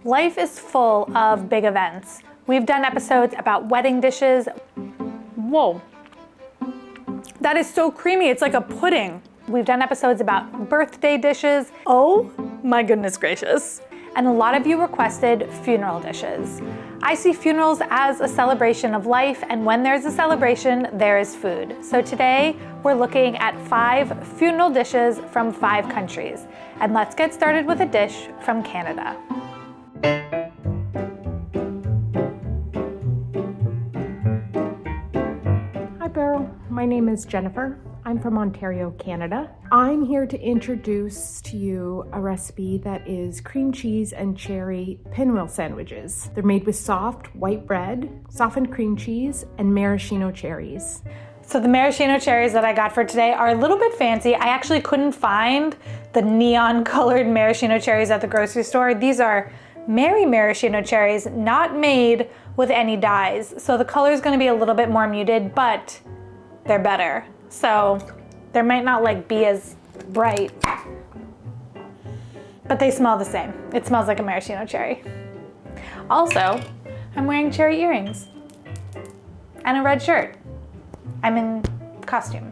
Life is full of big events. We've done episodes about wedding dishes. Whoa, that is so creamy, it's like a pudding. We've done episodes about birthday dishes. Oh my goodness gracious. And a lot of you requested funeral dishes. I see funerals as a celebration of life, and when there's a celebration, there is food. So today, we're looking at 5 funeral dishes from 5 countries. And let's get started with a dish from Canada. Hi Beryl, my name is Jennifer. I'm from Ontario, Canada. I'm here to introduce to you a recipe that is cream cheese and cherry pinwheel sandwiches. They're made with soft white bread, softened cream cheese, and maraschino cherries. So the maraschino cherries that I got for today are a little bit fancy. I actually couldn't find the neon colored maraschino cherries at the grocery store. These are Mary maraschino cherries, not made with any dyes. So the color is gonna be a little bit more muted, but they're better. So they might not be as bright, but they smell the same. It smells like a maraschino cherry. Also, I'm wearing cherry earrings and a red shirt. I'm in costume.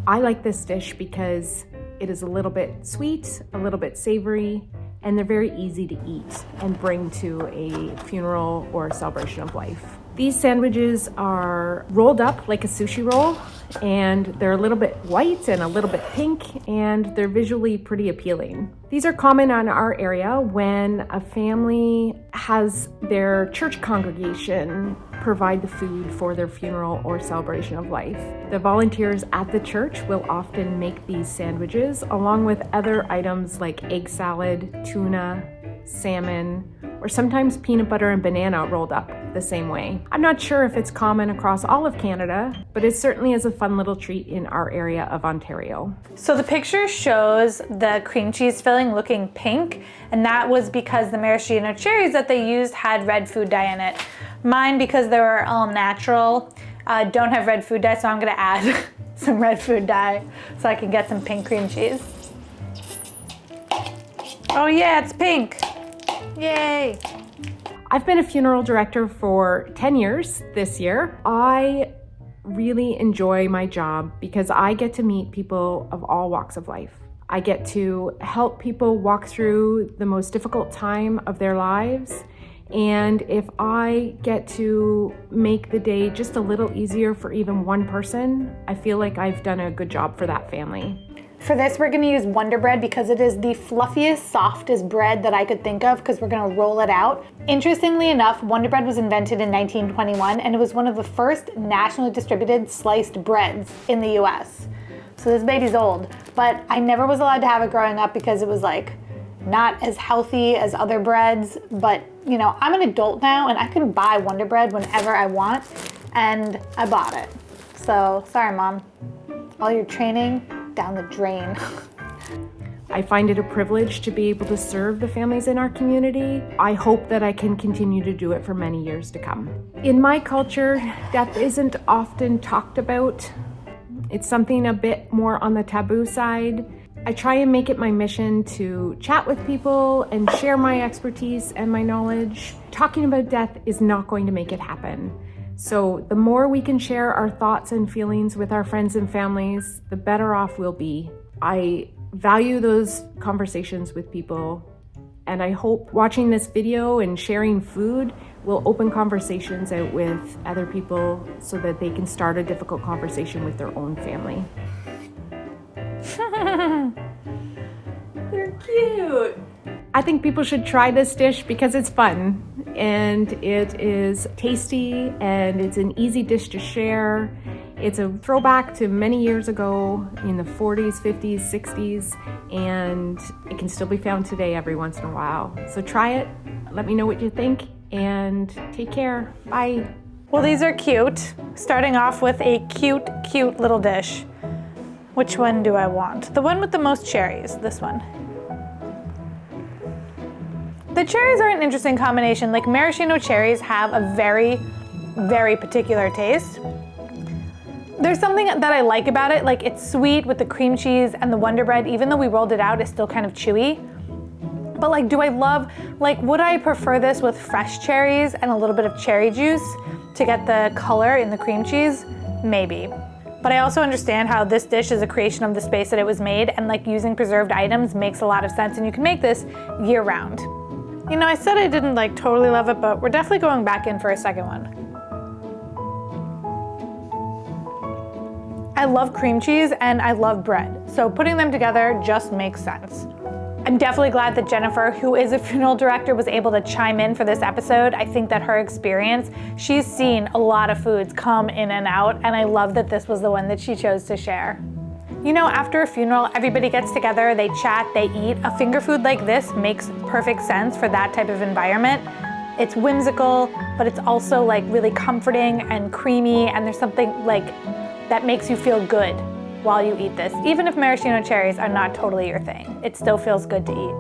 I like this dish because it is a little bit sweet, a little bit savory, and they're very easy to eat and bring to a funeral or celebration of life. These sandwiches are rolled up like a sushi roll, and they're a little bit white and a little bit pink, and they're visually pretty appealing. These are common in our area when a family has their church congregation provide the food for their funeral or celebration of life. The volunteers at the church will often make these sandwiches along with other items like egg salad, tuna, salmon, or sometimes peanut butter and banana rolled up the same way. I'm not sure if it's common across all of Canada, but it certainly is a fun little treat in our area of Ontario. So the picture shows the cream cheese filling looking pink, and that was because the maraschino cherries that they used had red food dye in it. Mine, because they were all natural, don't have red food dye, so I'm gonna add some red food dye so I can get some pink cream cheese. Oh yeah, it's pink. Yay. I've been a funeral director for 10 years this year. I really enjoy my job because I get to meet people of all walks of life. I get to help people walk through the most difficult time of their lives. And if I get to make the day just a little easier for even one person, I feel like I've done a good job for that family. For this, we're gonna use Wonder Bread because it is the fluffiest, softest bread that I could think of because we're gonna roll it out. Interestingly enough, Wonder Bread was invented in 1921 and it was one of the first nationally distributed sliced breads in the US. So this baby's old, but I never was allowed to have it growing up because it was not as healthy as other breads, but I'm an adult now and I can buy Wonder Bread whenever I want, and I bought it. So sorry, Mom. All your training down the drain. I find it a privilege to be able to serve the families in our community. I hope that I can continue to do it for many years to come. In my culture, death isn't often talked about. It's something a bit more on the taboo side. I try and make it my mission to chat with people and share my expertise and my knowledge. Talking about death is not going to make it happen. So the more we can share our thoughts and feelings with our friends and families, the better off we'll be. I value those conversations with people, and I hope watching this video and sharing food will open conversations out with other people so that they can start a difficult conversation with their own family. They're cute. I think people should try this dish because it's fun and it is tasty and it's an easy dish to share. It's a throwback to many years ago in the 40s, 50s, 60s, and it can still be found today every once in a while. So try it, let me know what you think, and take care. Bye. Well, these are cute. Starting off with a cute, cute little dish. Which one do I want? The one with the most cherries, this one. The cherries are an interesting combination. Maraschino cherries have a very, very particular taste. There's something that I like about it, it's sweet with the cream cheese and the Wonder Bread, even though we rolled it out, it's still kind of chewy. But like, do I love, like, would I prefer this with fresh cherries and a little bit of cherry juice to get the color in the cream cheese? Maybe. But I also understand how this dish is a creation of the space that it was made, and like using preserved items makes a lot of sense, and you can make this year round. You know, I said I didn't like totally love it, but we're definitely going back in for a second one. I love cream cheese and I love bread, so putting them together just makes sense. I'm definitely glad that Jennifer, who is a funeral director, was able to chime in for this episode. I think that her experience, she's seen a lot of foods come in and out, and I love that this was the one that she chose to share. You know, after a funeral, everybody gets together, they chat, they eat. A finger food like this makes perfect sense for that type of environment. It's whimsical, but it's also like really comforting and creamy, and there's something like that makes you feel good while you eat this. Even if maraschino cherries are not totally your thing, it still feels good to eat.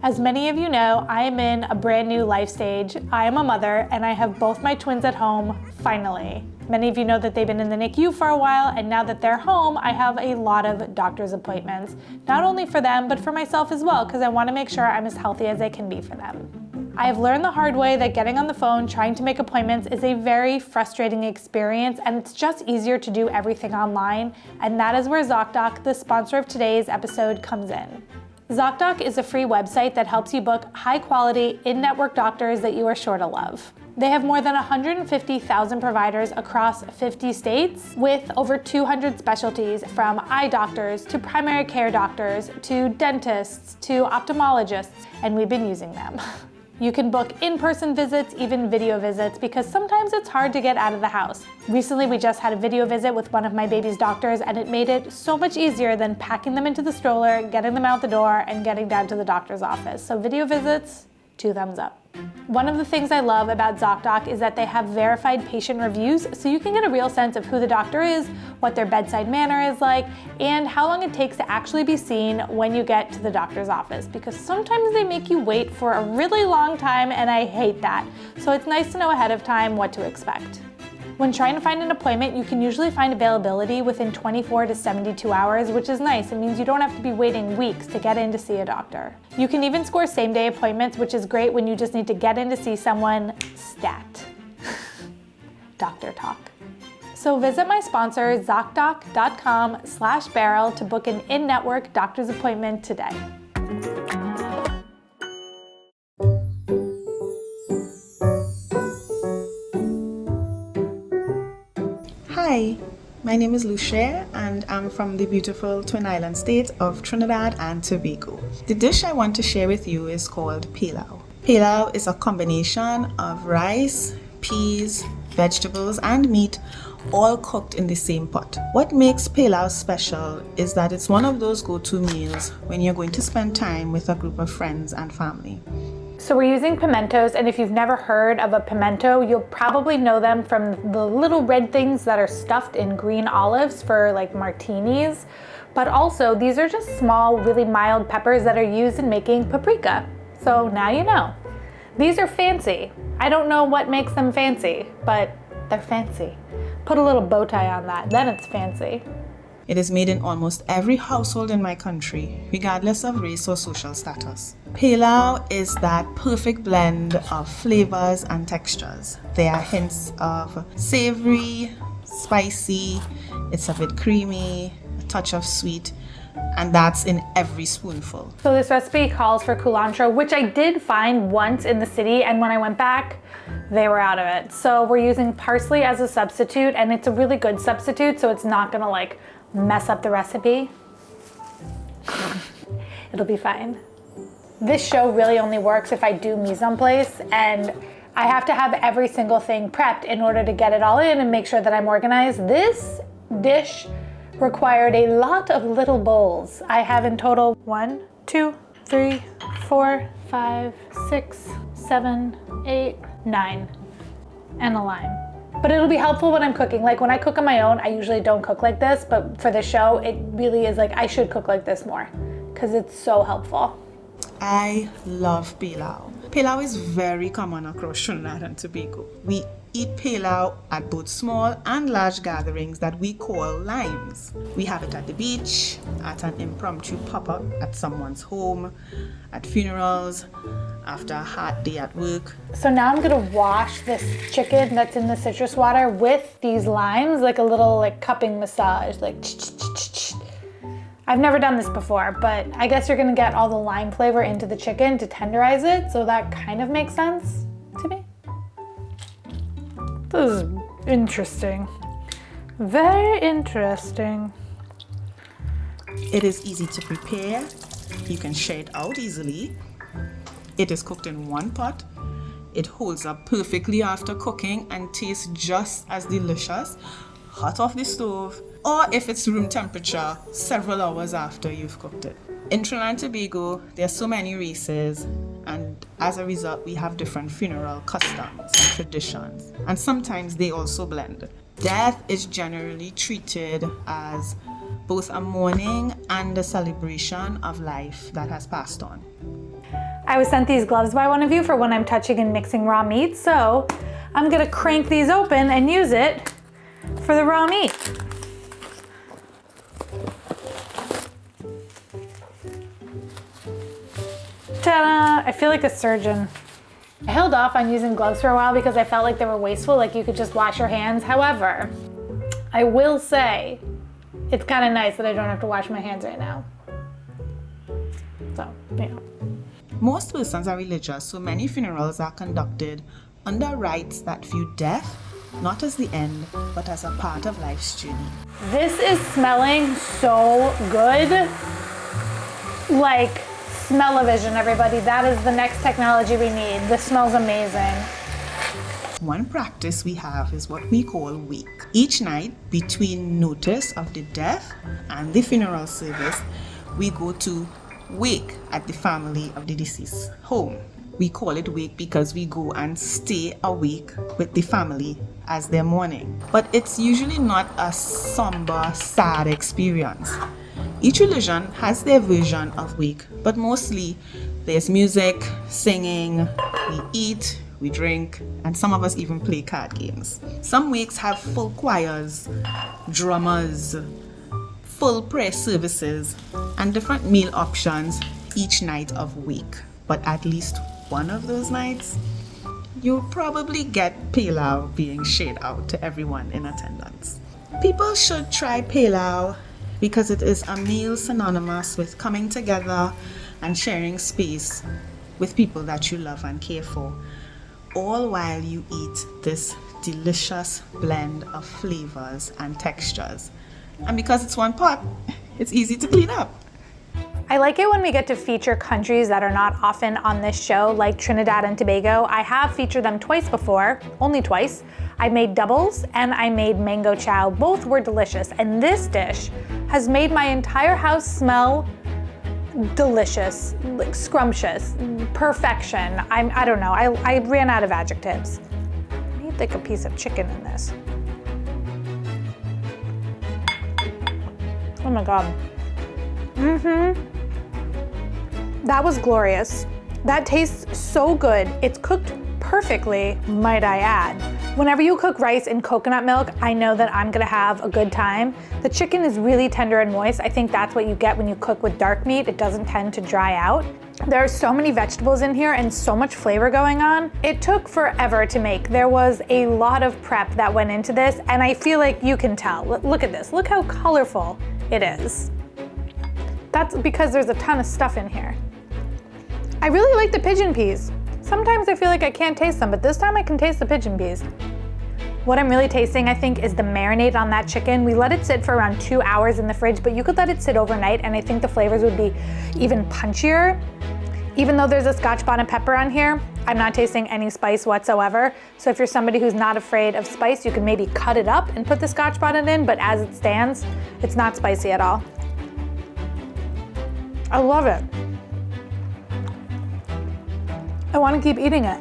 As many of you know, I am in a brand new life stage. I am a mother and I have both my twins at home, finally. Many of you know that they've been in the NICU for a while, and now that they're home, I have a lot of doctor's appointments. Not only for them, but for myself as well, because I want to make sure I'm as healthy as I can be for them. I have learned the hard way that getting on the phone trying to make appointments is a very frustrating experience, and it's just easier to do everything online, and that is where ZocDoc, the sponsor of today's episode, comes in. ZocDoc is a free website that helps you book high-quality, in-network doctors that you are sure to love. They have more than 150,000 providers across 50 states with over 200 specialties, from eye doctors to primary care doctors to dentists to ophthalmologists, and we've been using them. You can book in-person visits, even video visits, because sometimes it's hard to get out of the house. Recently, we just had a video visit with one of my baby's doctors, and it made it so much easier than packing them into the stroller, getting them out the door, and getting down to the doctor's office. So video visits, 2 thumbs up. One of the things I love about ZocDoc is that they have verified patient reviews, so you can get a real sense of who the doctor is, what their bedside manner is like, and how long it takes to actually be seen when you get to the doctor's office, because sometimes they make you wait for a really long time, and I hate that. So it's nice to know ahead of time what to expect. When trying to find an appointment, you can usually find availability within 24 to 72 hours, which is nice. It means you don't have to be waiting weeks to get in to see a doctor. You can even score same-day appointments, which is great when you just need to get in to see someone stat. Doctor talk. So visit my sponsor, ZocDoc.com/Beryl to book an in-network doctor's appointment today. Hi, my name is Lou-Cher and I'm from the beautiful Twin Island state of Trinidad and Tobago. The dish I want to share with you is called Pelau. Pelau is a combination of rice, peas, vegetables and meat, all cooked in the same pot. What makes Pelau special is that it's one of those go-to meals when you're going to spend time with a group of friends and family. So we're using pimentos, and if you've never heard of a pimento, you'll probably know them from the little red things that are stuffed in green olives for like martinis. But also, these are just small, really mild peppers that are used in making paprika. So now you know. These are fancy. I don't know what makes them fancy, but they're fancy. Put a little bow tie on that, then it's fancy. It is made in almost every household in my country, regardless of race or social status. Pelau is that perfect blend of flavors and textures. There are hints of savory, spicy, it's a bit creamy, a touch of sweet, and that's in every spoonful. So this recipe calls for culantro, which I did find once in the city, and when I went back, they were out of it. So we're using parsley as a substitute, and it's a really good substitute, so it's not gonna like mess up the recipe. It'll be fine. This show really only works if I do mise en place, and I have to have every single thing prepped in order to get it all in and make sure that I'm organized. This dish required a lot of little bowls. I have in total 1, 2, 3, 4, 5, 6, 7, 8, 9, and a lime. But it'll be helpful when I'm cooking. Like when I cook on my own, I usually don't cook like this, but for the show, it really is like I should cook like this more because it's so helpful. I love Pelau. Pelau is very common across Trinidad and Tobago. We eat Pelau at both small and large gatherings that we call limes. We have it at the beach, at an impromptu pop-up at someone's home, at funerals, after a hard day at work. So now I'm gonna wash this chicken that's in the citrus water with these limes, like a little like cupping massage, like I've never done this before, but I guess you're gonna get all the lime flavor into the chicken to tenderize it, so that kind of makes sense to me. This is interesting. Very interesting. It is easy to prepare. You can share it out easily. It is cooked in one pot. It holds up perfectly after cooking and tastes just as delicious, hot off the stove, or if it's room temperature, several hours after you've cooked it. In Trinidad and Tobago, there are so many races, and as a result, we have different funeral customs and traditions, and sometimes they also blend. Death is generally treated as both a mourning and a celebration of life that has passed on. I was sent these gloves by one of you for when I'm touching and mixing raw meat, so I'm gonna crank these open and use it for the raw meat. Ta-da! I feel like a surgeon. I held off on using gloves for a while because I felt like they were wasteful, like you could just wash your hands. However, I will say it's kind of nice that I don't have to wash my hands right now. So, you know. Most persons are religious, so many funerals are conducted under rites that view death not as the end, but as a part of life's journey. This is smelling so good. Like, smell-o-vision, everybody. That is the next technology we need. This smells amazing. One practice we have is what we call wake. Each night, between notice of the death and the funeral service, we go to wake at the family of the deceased home. We call it wake because we go and stay awake with the family as they're mourning. But it's usually not a somber, sad experience. Each religion has their version of wake, but mostly there's music, singing, we eat, we drink, and some of us even play card games. Some wakes have full choirs, drummers, full prayer services, and different meal options each night of wake. But at least one of those nights, you'll probably get Pelau being shared out to everyone in attendance. People should try Pelau because it is a meal synonymous with coming together and sharing space with people that you love and care for, all while you eat this delicious blend of flavors and textures. And because it's one pot, it's easy to clean up. I like it when we get to feature countries that are not often on this show, like Trinidad and Tobago. I have featured them twice before, only twice. I made doubles and I made mango chow. Both were delicious. And this dish has made my entire house smell delicious, like scrumptious, perfection. I don't know, I ran out of adjectives. I need like a piece of chicken in this. Oh my God. That was glorious. That tastes so good. It's cooked perfectly, might I add. Whenever you cook rice in coconut milk, I know that I'm gonna have a good time. The chicken is really tender and moist. I think that's what you get when you cook with dark meat. It doesn't tend to dry out. There are so many vegetables in here and so much flavor going on. It took forever to make. There was a lot of prep that went into this, and I feel like you can tell. Look at this, look how colorful it is. That's because there's a ton of stuff in here. I really like the pigeon peas. Sometimes I feel like I can't taste them, but this time I can taste the pigeon peas. What I'm really tasting, I think, is the marinade on that chicken. We let it sit for around 2 hours in the fridge, but you could let it sit overnight and I think the flavors would be even punchier. Even though there's a scotch bonnet pepper on here, I'm not tasting any spice whatsoever. So if you're somebody who's not afraid of spice, you can maybe cut it up and put the scotch bonnet in, but as it stands, it's not spicy at all. I love it. I want to keep eating it.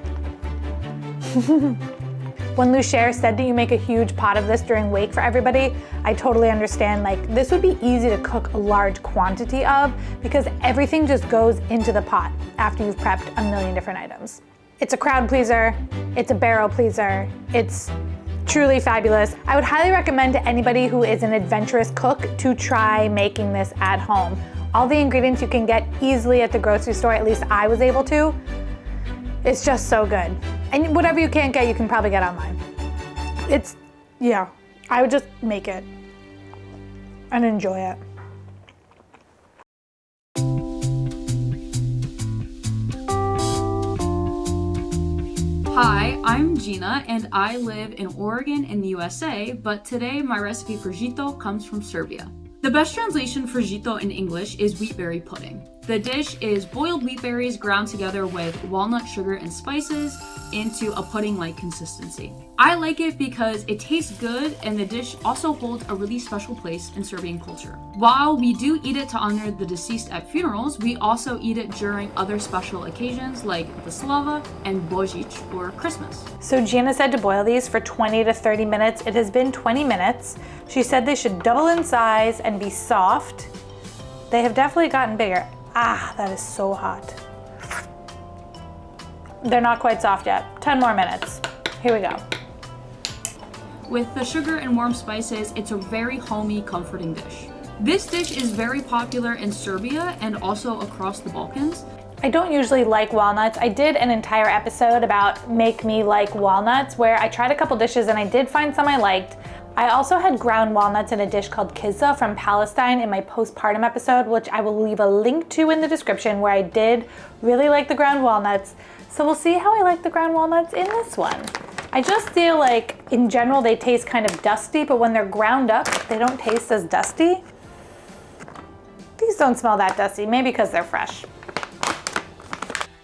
When Lou-Cher said that you make a huge pot of this during wake for everybody, I totally understand. Like, this would be easy to cook a large quantity of because everything just goes into the pot after you've prepped a million different items. It's a crowd pleaser. It's a barrel pleaser. It's truly fabulous. I would highly recommend to anybody who is an adventurous cook to try making this at home. All the ingredients you can get easily at the grocery store, at least I was able to. It's just so good. And whatever you can't get, you can probably get online. Yeah, I would just make it and enjoy it. Hi, I'm Gina and I live in Oregon in the USA, but today my recipe for Žito comes from Serbia. The best translation for Žito in English is wheatberry pudding. The dish is boiled wheat berries ground together with walnut sugar and spices into a pudding-like consistency. I like it because it tastes good and the dish also holds a really special place in Serbian culture. While we do eat it to honor the deceased at funerals, we also eat it during other special occasions like the Slava and Božić or Christmas. So Gina said to boil these for 20 to 30 minutes. It has been 20 minutes. She said they should double in size and be soft. They have definitely gotten bigger. Ah, that is so hot. They're not quite soft yet. 10 more minutes. Here we go. With the sugar and warm spices, it's a very homey, comforting dish. This dish is very popular in Serbia and also across the Balkans. I don't usually like walnuts. I did an entire episode about make me like walnuts where I tried a couple dishes and I did find some I liked. I also had ground walnuts in a dish called kizza from Palestine in my postpartum episode, which I will leave a link to in the description, where I did really like the ground walnuts. So we'll see how I like the ground walnuts in this one. I just feel like in general they taste kind of dusty, but when they're ground up, they don't taste as dusty. These don't smell that dusty, maybe because they're fresh.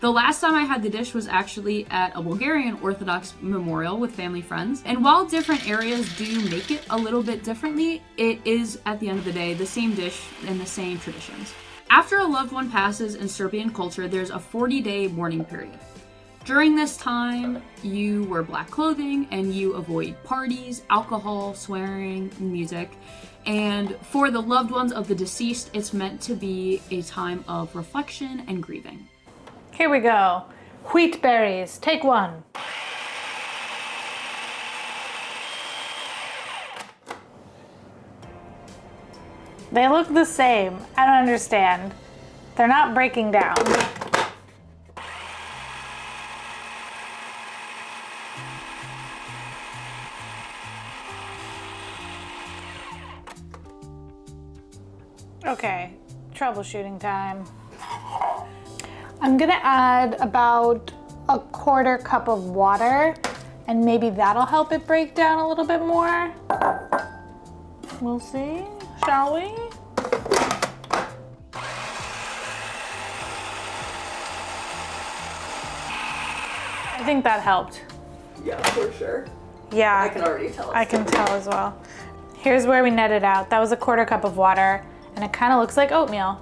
The last time I had the dish was actually at a Bulgarian Orthodox memorial with family friends. And while different areas do make it a little bit differently, it is, at the end of the day, the same dish and the same traditions. After a loved one passes in Serbian culture, there's a 40-day mourning period. During this time, you wear black clothing and you avoid parties, alcohol, swearing, music. And for the loved ones of the deceased, it's meant to be a time of reflection and grieving. Here we go. Wheat berries, take one. They look the same. I don't understand. They're not breaking down. Okay, troubleshooting time. I'm gonna add about a quarter cup of water and maybe that'll help it break down a little bit more. We'll see, shall we? I think that helped. Yeah, for sure. Yeah. I can already tell. I can tell as well. Here's where we net it out. That was a quarter cup of water and it kind of looks like oatmeal.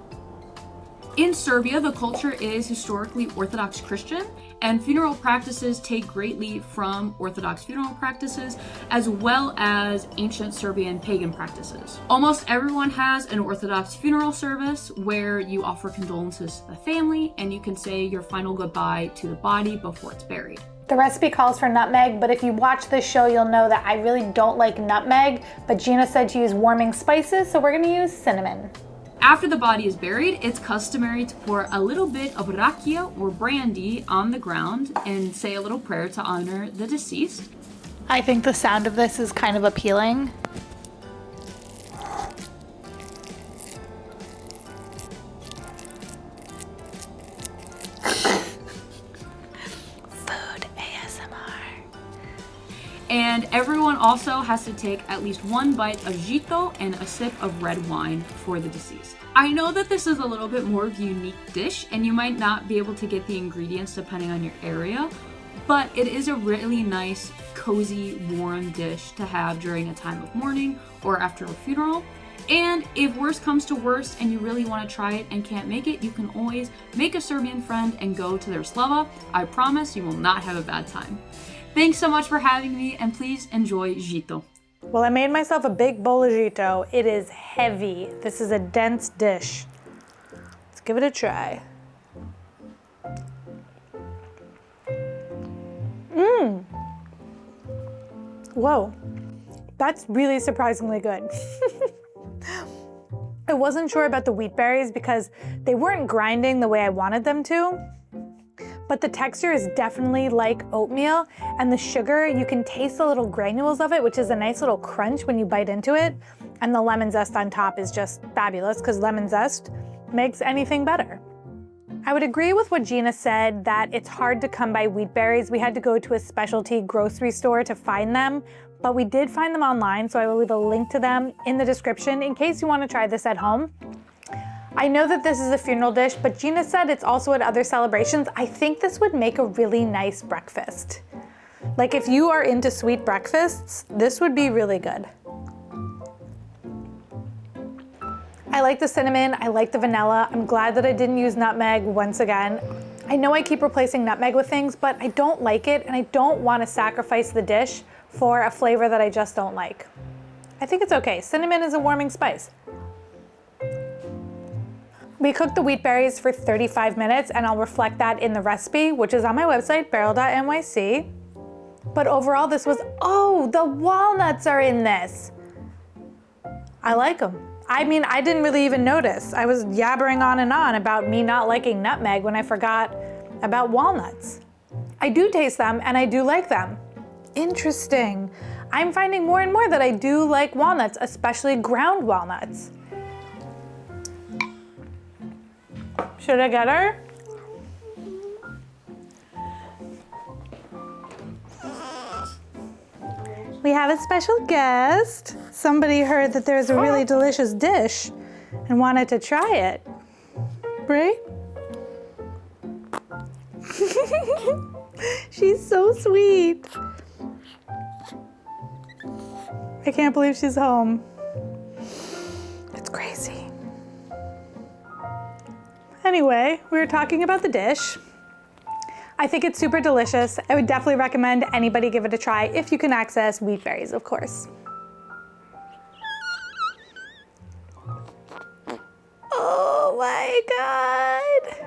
In Serbia, the culture is historically Orthodox Christian, and funeral practices take greatly from Orthodox funeral practices, as well as ancient Serbian pagan practices. Almost everyone has an Orthodox funeral service where you offer condolences to the family and you can say your final goodbye to the body before it's buried. The recipe calls for nutmeg, but if you watch this show, you'll know that I really don't like nutmeg, but Gina said to use warming spices, so we're gonna use cinnamon. After the body is buried, it's customary to pour a little bit of rakia or brandy on the ground and say a little prayer to honor the deceased. I think the sound of this is kind of appealing. Food ASMR. And everyone also has to take at least one bite of Žito and a sip of red wine for the deceased. I know that this is a little bit more of a unique dish and you might not be able to get the ingredients depending on your area, but it is a really nice, cozy, warm dish to have during a time of mourning or after a funeral. And if worst comes to worst and you really want to try it and can't make it, you can always make a Serbian friend and go to their slava. I promise you will not have a bad time. Thanks so much for having me and please enjoy Žito. Well, I made myself a big bowl of Žito. It is heavy. This is a dense dish. Let's give it a try. Whoa, that's really surprisingly good. I wasn't sure about the wheat berries because they weren't grinding the way I wanted them to, but the texture is definitely like oatmeal, and the sugar, you can taste the little granules of it, which is a nice little crunch when you bite into it, and the lemon zest on top is just fabulous because lemon zest makes anything better. I would agree with what Gina said that it's hard to come by wheat berries. We had to go to a specialty grocery store to find them, but we did find them online, so I will leave a link to them in the description in case you want to try this at home. I know that this is a funeral dish, but Gina said it's also at other celebrations. I think this would make a really nice breakfast. Like if you are into sweet breakfasts, this would be really good. I like the cinnamon, I like the vanilla. I'm glad that I didn't use nutmeg once again. I know I keep replacing nutmeg with things, but I don't like it, and I don't want to sacrifice the dish for a flavor that I just don't like. I think it's okay. Cinnamon is a warming spice. We cooked the wheat berries for 35 minutes, and I'll reflect that in the recipe, which is on my website, beryl.nyc. But overall, this was, oh, the walnuts are in this. I like them. I mean, I didn't really even notice. I was yabbering on and on about me not liking nutmeg when I forgot about walnuts. I do taste them, and I do like them. Interesting. I'm finding more and more that I do like walnuts, especially ground walnuts. Should I get her? We have a special guest. Somebody heard that there's a really delicious dish and wanted to try it. Right? She's so sweet. I can't believe she's home. It's crazy. Anyway, we were talking about the dish. I think it's super delicious. I would definitely recommend anybody give it a try if you can access wheat berries, of course. Oh my God.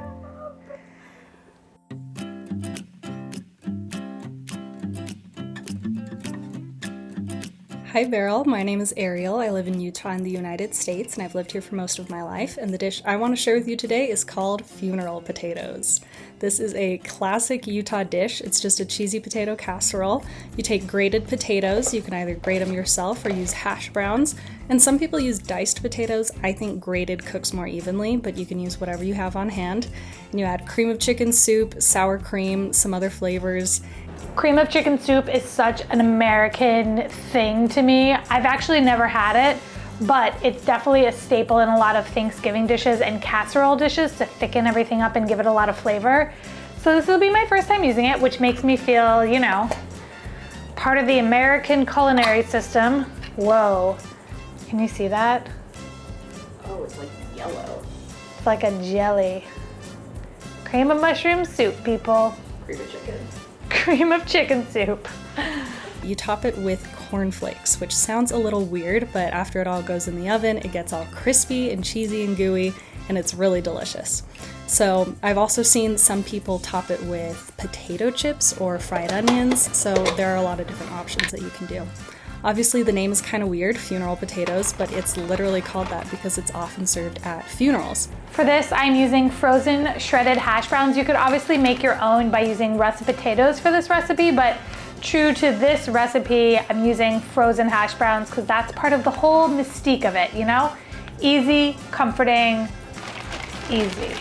Hi Beryl, my name is Ariel. I live in Utah in the United States, and I've lived here for most of my life, and the dish I want to share with you today is called funeral potatoes. This is a classic Utah dish. It's just a cheesy potato casserole. You take grated potatoes. You can either grate them yourself or use hash browns, and some people use diced potatoes. I think grated cooks more evenly, but you can use whatever you have on hand. And you add cream of chicken soup, sour cream, some other flavors. Cream of chicken soup is such an American thing to me. I've actually never had it, but it's definitely a staple in a lot of Thanksgiving dishes and casserole dishes to thicken everything up and give it a lot of flavor. So this will be my first time using it, which makes me feel, you know, part of the American culinary system. Whoa, can you see that? Oh, it's like yellow. It's like a jelly. Cream of mushroom soup, people. Cream of chicken. Cream of chicken soup. You top it with cornflakes, which sounds a little weird, but after it all goes in the oven, it gets all crispy and cheesy and gooey, and it's really delicious. So I've also seen some people top it with potato chips or fried onions, so there are a lot of different options that you can do. Obviously the name is kind of weird, funeral potatoes, but it's literally called that because it's often served at funerals. For this, I'm using frozen shredded hash browns. You could obviously make your own by using russet potatoes for this recipe, but true to this recipe, I'm using frozen hash browns because that's part of the whole mystique of it, you know? Easy, comforting, easy.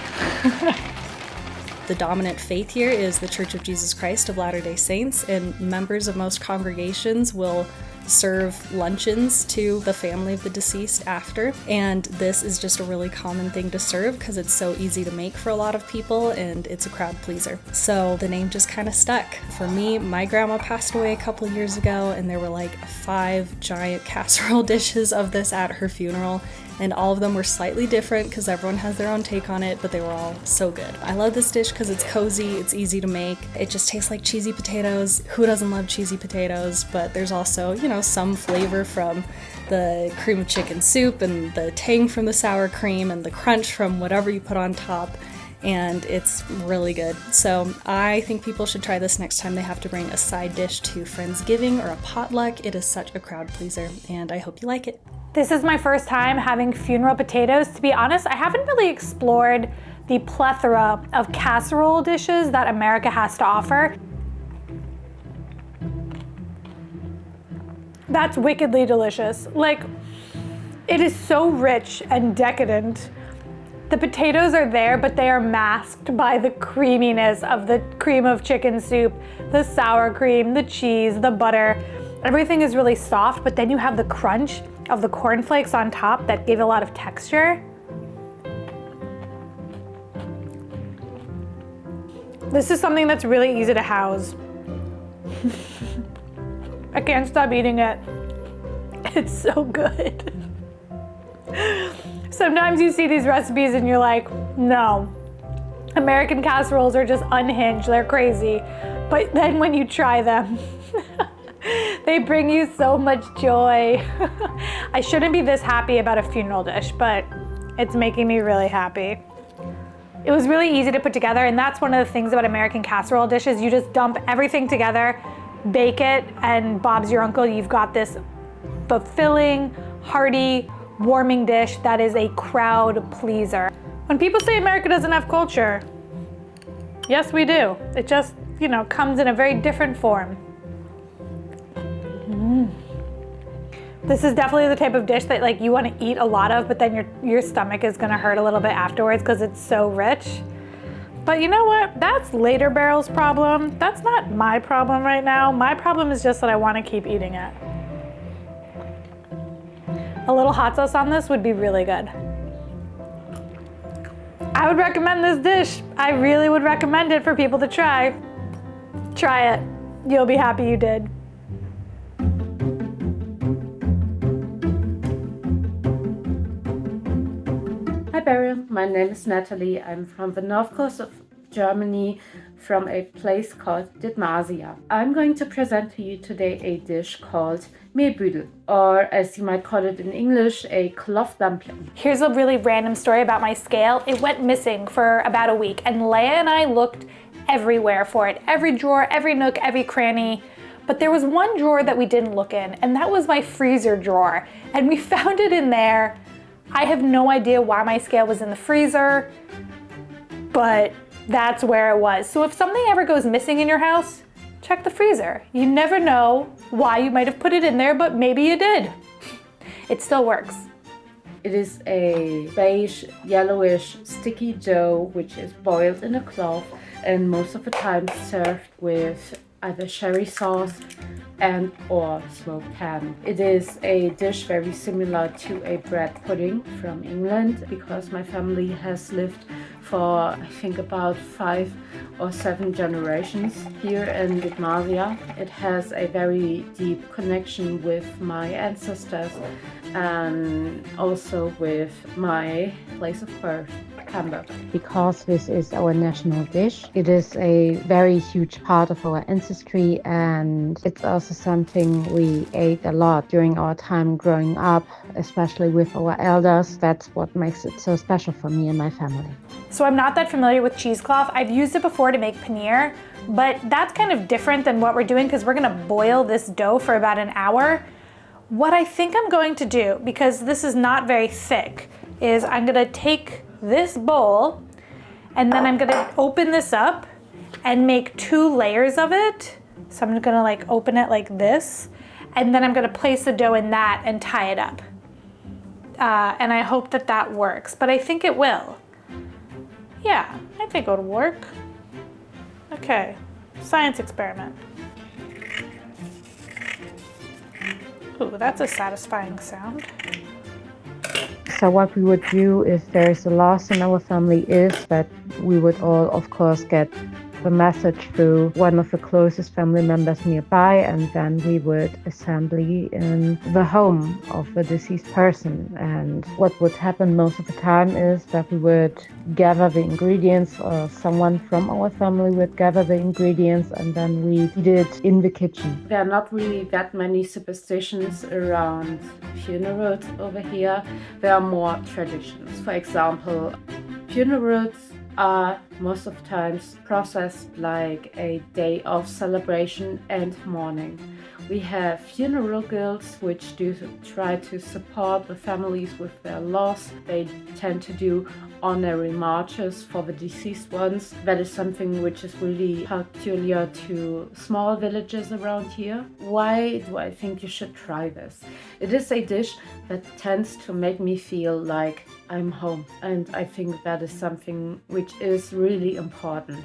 The dominant faith here is the Church of Jesus Christ of Latter-day Saints, and members of most congregations will serve luncheons to the family of the deceased after, and this is just a really common thing to serve because it's so easy to make for a lot of people and it's a crowd pleaser. So the name just kind of stuck. For me, my grandma passed away a couple of years ago, and there were like 5 giant casserole dishes of this at her funeral, and all of them were slightly different because everyone has their own take on it, but they were all so good. I love this dish because it's cozy, it's easy to make, it just tastes like cheesy potatoes. Who doesn't love cheesy potatoes? But there's also, you know, some flavor from the cream of chicken soup and the tang from the sour cream and the crunch from whatever you put on top. and it's really good. So I think people should try this next time they have to bring a side dish to Friendsgiving or a potluck. It is such a crowd pleaser, and I hope you like it. This is my first time having funeral potatoes. To be honest, I haven't really explored the plethora of casserole dishes that America has to offer. That's wickedly delicious. Like, it is so rich and decadent. The potatoes are there, but they are masked by the creaminess of the cream of chicken soup, the sour cream, the cheese, the butter. Everything is really soft, but then you have the crunch of the cornflakes on top that give a lot of texture. This is something that's really easy to house. I can't stop eating it. It's so good. Sometimes you see these recipes and you're like, no, American casseroles are just unhinged, they're crazy. But then when you try them, they bring you so much joy. I shouldn't be this happy about a funeral dish, but it's making me really happy. It was really easy to put together, and that's one of the things about American casserole dishes. You just dump everything together, bake it, and Bob's your uncle. You've got this fulfilling, hearty, warming dish that is a crowd pleaser. When people say America doesn't have culture, yes, we do. It just, comes in a very different form. This is definitely the type of dish that you want to eat a lot of, but then your stomach is going to hurt a little bit afterwards because it's so rich. But you know what? That's later Beryl's problem. That's not my problem right now. My problem is just that I want to keep eating it. A little hot sauce on this would be really good. I would recommend this dish. I really would recommend it for people to try. Try it. You'll be happy you did. Hi Beryl, my name is Nathalie. I'm from the north coast of Germany, from a place called Dithmarsia. I'm going to present to you today a dish called Mehlbeutel, or as you might call it in English, a cloth dumpling. Here's a really random story about my scale. It went missing for about a week, and Leia and I looked everywhere for it. Every drawer, every nook, every cranny. But there was one drawer that we didn't look in, and that was my freezer drawer. And we found it in there. I have no idea why my scale was in the freezer, but that's where it was. So if something ever goes missing in your house, check the freezer. You never know why you might have put it in there, but maybe you did. It still works. It is a beige, yellowish, sticky dough which is boiled in a cloth and most of the time served with either sherry sauce and or smoked ham. It is a dish very similar to a bread pudding from England because my family has lived for I think about 5 or 7 generations here in Dithmarsia. It has a very deep connection with my ancestors and also with my place of birth, Hamburg. Because this is our national dish, it is a very huge part of our ancestry, and it's also something we ate a lot during our time growing up, especially with our elders. That's what makes it so special for me and my family. So I'm not that familiar with cheesecloth. I've used it before to make paneer, but that's kind of different than what we're doing because we're gonna boil this dough for about an hour. What I think I'm going to do, because this is not very thick, is I'm gonna take this bowl and then I'm gonna open this up and make 2 layers of it. So I'm gonna open it like this, and then I'm gonna place the dough in that and tie it up. And I hope that that works, but I think it will. Yeah, I think it'll work. Okay, science experiment. Ooh, that's a satisfying sound. So what we would do if there is a loss in our family is that we would all, of course, get the message through one of the closest family members nearby, and then we would assembly in the home of the deceased person. And what would happen most of the time is that we would gather the ingredients, or someone from our family would gather the ingredients, and then we eat it in the kitchen. There are not really that many superstitions around funerals over here. There are more traditions. For example, funerals are most of the times processed like a day of celebration and mourning. We have funeral guilds which do try to support the families with their loss. They tend to do honorary marches for the deceased ones. That is something which is really peculiar to small villages around here. Why do I think you should try this? It is a dish that tends to make me feel like I'm home, and I think that is something which is really important.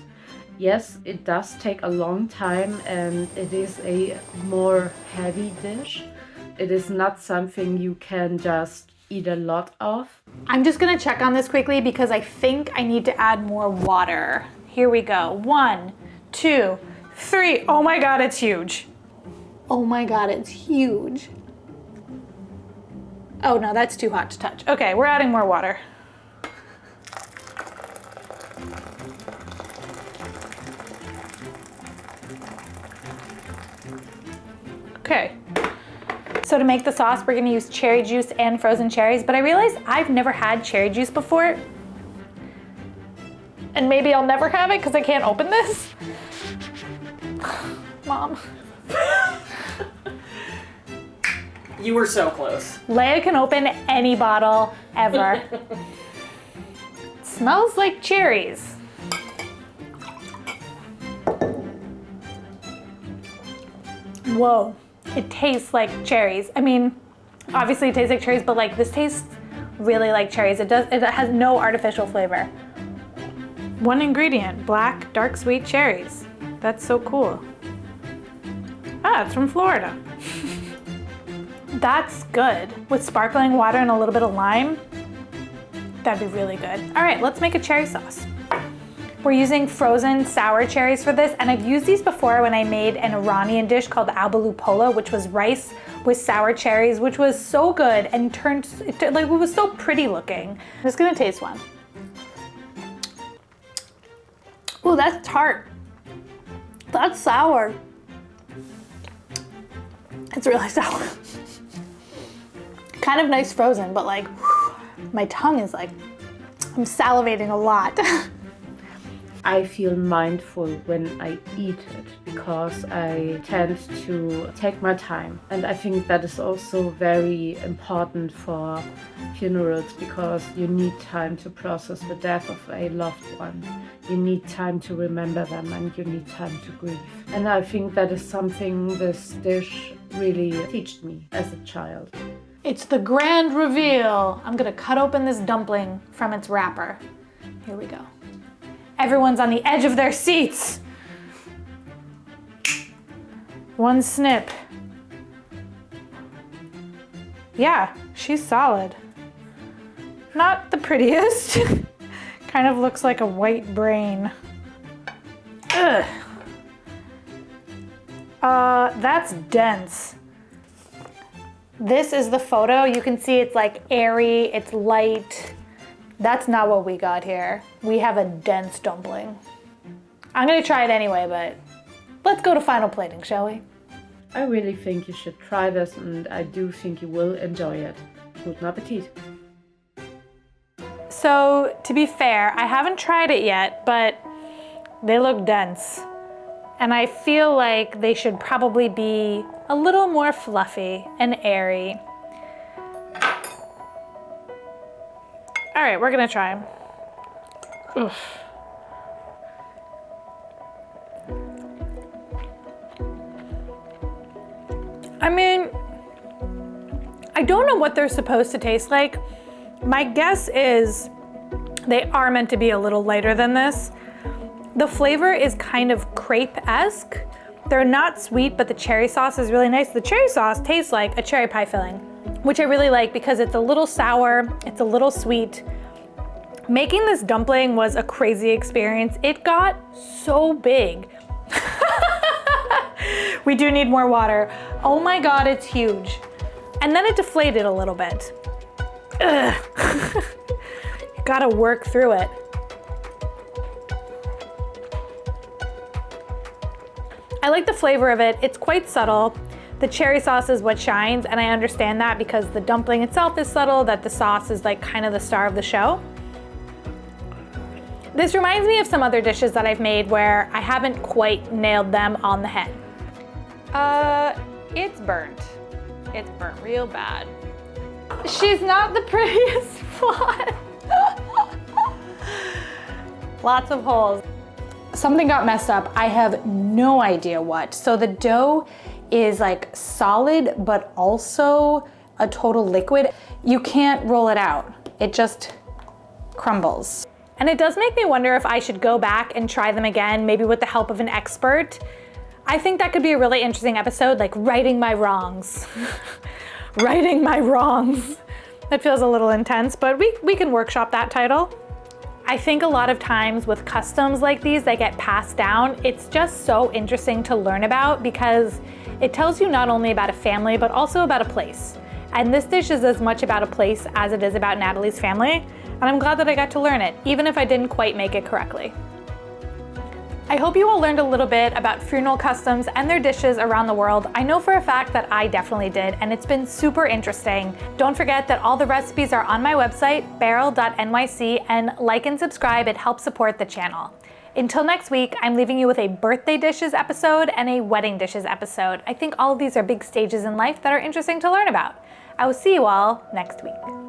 Yes, it does take a long time and it is a more heavy dish. It is not something you can just eat a lot of. I'm just gonna check on this quickly because I think I need to add more water. Here we go. 1, 2, 3. Oh my God, it's huge. Oh my God, it's huge. Oh no, that's too hot to touch. Okay, we're adding more water. Okay, so to make the sauce, we're gonna use cherry juice and frozen cherries, but I realized I've never had cherry juice before. And maybe I'll never have it because I can't open this. Mom. You were so close. Leia can open any bottle ever. It smells like cherries. Whoa, it tastes like cherries. I mean, obviously it tastes like cherries, but like this tastes really like cherries. It has no artificial flavor. One ingredient, black, dark sweet cherries. That's so cool. Ah, it's from Florida. That's good. With sparkling water and a little bit of lime, that'd be really good. All right, let's make a cherry sauce. We're using frozen sour cherries for this, and I've used these before when I made an Iranian dish called albalu polo, which was rice with sour cherries, which was so good and it was so pretty looking. I'm just gonna taste one. Ooh, that's tart. That's sour. It's really sour. Kind of nice frozen, but like, my tongue is like, I'm salivating a lot. I feel mindful when I eat it because I tend to take my time. And I think that is also very important for funerals because you need time to process the death of a loved one. You need time to remember them and you need time to grieve. And I think that is something this dish really taught me as a child. It's the grand reveal. I'm gonna cut open this dumpling from its wrapper. Here we go. Everyone's on the edge of their seats. One snip. Yeah, she's solid. Not the prettiest. Kind of looks like a white brain. Ugh. That's dense. This is the photo. You can see it's like airy, it's light. That's not what we got here. We have a dense dumpling. I'm gonna try it anyway, but let's go to final plating, shall we? I really think you should try this and I do think you will enjoy it. Guten Appetit. So, to be fair, I haven't tried it yet, but they look dense. And I feel like they should probably be a little more fluffy and airy. All right, we're gonna try them. Oof. I mean, I don't know what they're supposed to taste like. My guess is they are meant to be a little lighter than this. The flavor is kind of crepe-esque. They're not sweet, but the cherry sauce is really nice. The cherry sauce tastes like a cherry pie filling, which I really like because it's a little sour, it's a little sweet. Making this dumpling was a crazy experience. It got so big. We do need more water. Oh my God, it's huge. And then it deflated a little bit. Ugh. You gotta work through it. I like the flavor of it. It's quite subtle. The cherry sauce is what shines, and I understand that because the dumpling itself is subtle, that the sauce is like kind of the star of the show. This reminds me of some other dishes that I've made where I haven't quite nailed them on the head. It's burnt. It's burnt real bad. She's not the prettiest plot. Lots of holes. Something got messed up. I have no idea what. So the dough is like solid, but also a total liquid. You can't roll it out. It just crumbles. And it does make me wonder if I should go back and try them again, maybe with the help of an expert. I think that could be a really interesting episode, like righting my wrongs. Righting my wrongs. That feels a little intense, but we can workshop that title. I think a lot of times with customs like these that get passed down, it's just so interesting to learn about because it tells you not only about a family, but also about a place. And this dish is as much about a place as it is about Nathalie's family, and I'm glad that I got to learn it, even if I didn't quite make it correctly. I hope you all learned a little bit about funeral customs and their dishes around the world. I know for a fact that I definitely did, and it's been super interesting. Don't forget that all the recipes are on my website, beryl.nyc, and like and subscribe, it helps support the channel. Until next week, I'm leaving you with a birthday dishes episode and a wedding dishes episode. I think all of these are big stages in life that are interesting to learn about. I will see you all next week.